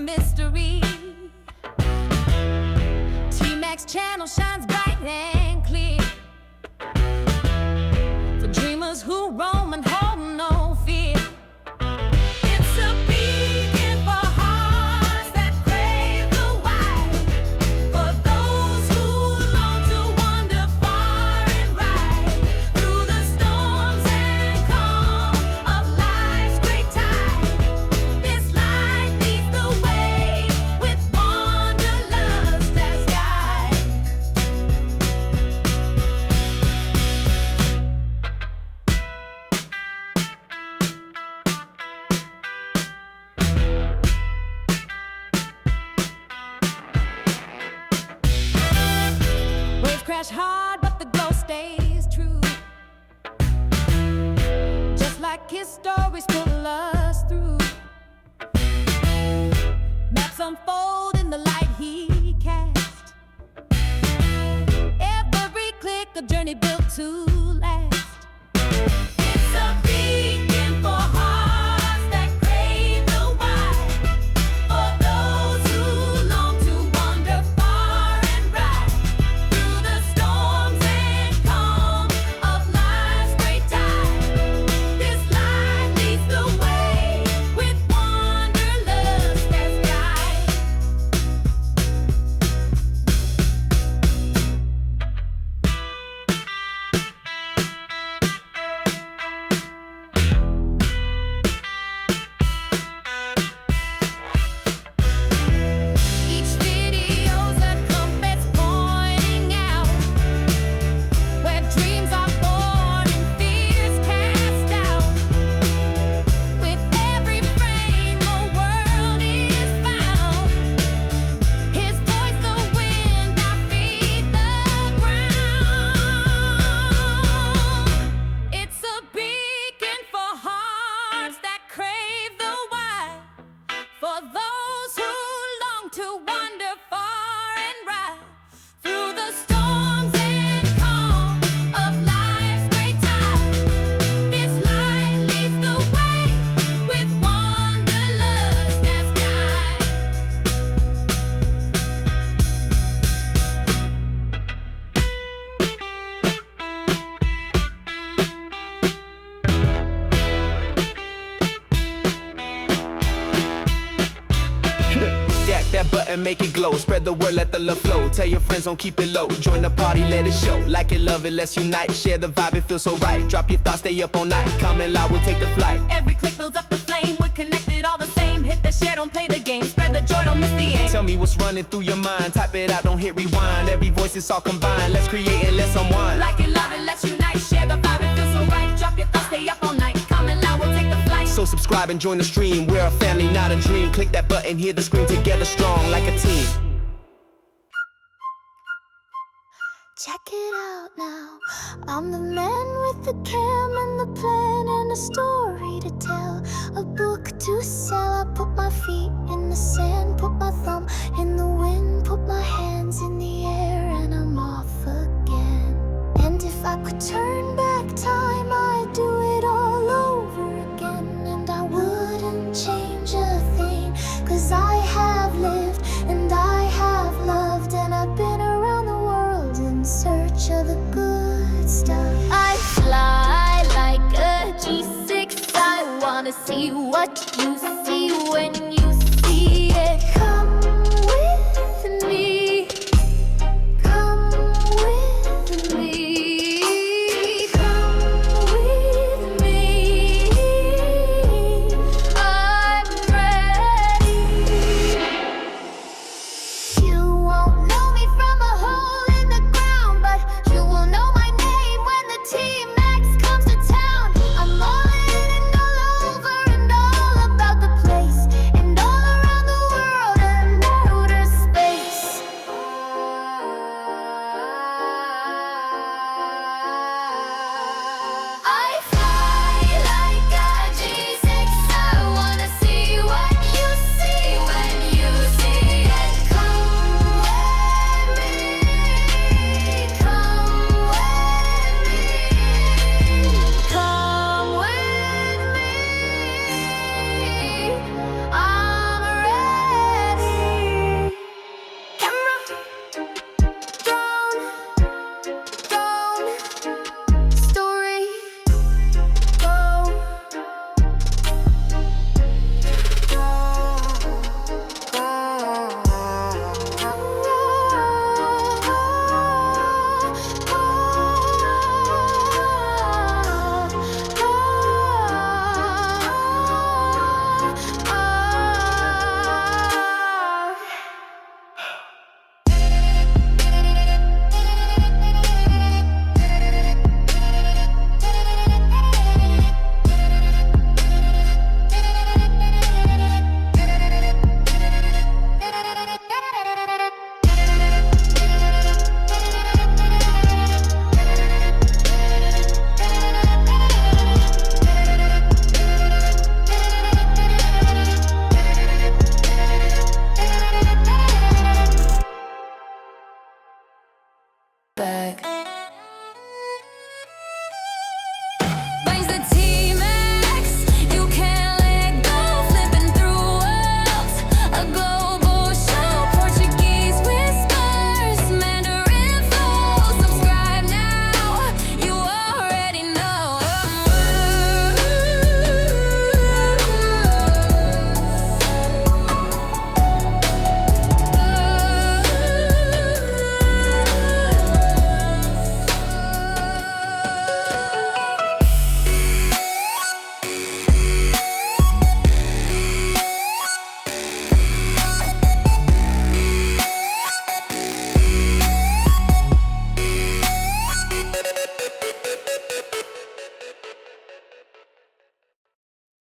mystery. TMax channel shines bright and clear for dreamers who roam and hold no fear. It's a beacon for hearts that crave the wild, for those who long to wander far and wide through the storms and calm of life's great tide. This light leads the way with wanderlust as guide. Waves crash hard, but the glow stays true. Just like his stories pull us through. Maps unfold in the light he cast. Every click a journey built to last. It's a beacon for hearts that crave the wild, for those who long to wander far and ride through the storms and calm of life's great tide. This light leads the way with wanderlust as guide. Each video's a compass pointing out where dreams are born and fears cast out. With every frame, a world is found. His voice, the wind, our feet, the ground. It's a beacon for hearts that crave the wild, for those who long to wander far and ride through the storms and calm of life's great tide. This light leads the way with wanderlust as guide. Jack that button, make it glow. Spread the word, let the love flow. Tell your friends, don't keep it low. Join the party, let it show. Like it, love it, let's unite. Share the vibe, it feels so right. Drop your thoughts, stay up all night. Comment loud, we'll take the flight. Every click builds up the flame. We're connected all the same. Hit the share, don't play the game. Spread the joy, don't miss the aim. Tell me what's running through your mind. Type it out, don't hit rewind. Every voice is all combined. Let's create and let's unwind. Like it, love it, let's unite. Share the vibe, it feels so right. Drop your thoughts, stay up all night. Comment loud, we'll take the flight. So subscribe and join the stream. We're a family, not a dream. Click that button, hear the scream. Together strong like a team. Check it out now. I'm the man with the cam and the plan and a story to tell, a book to sell. I put my feet in the sand.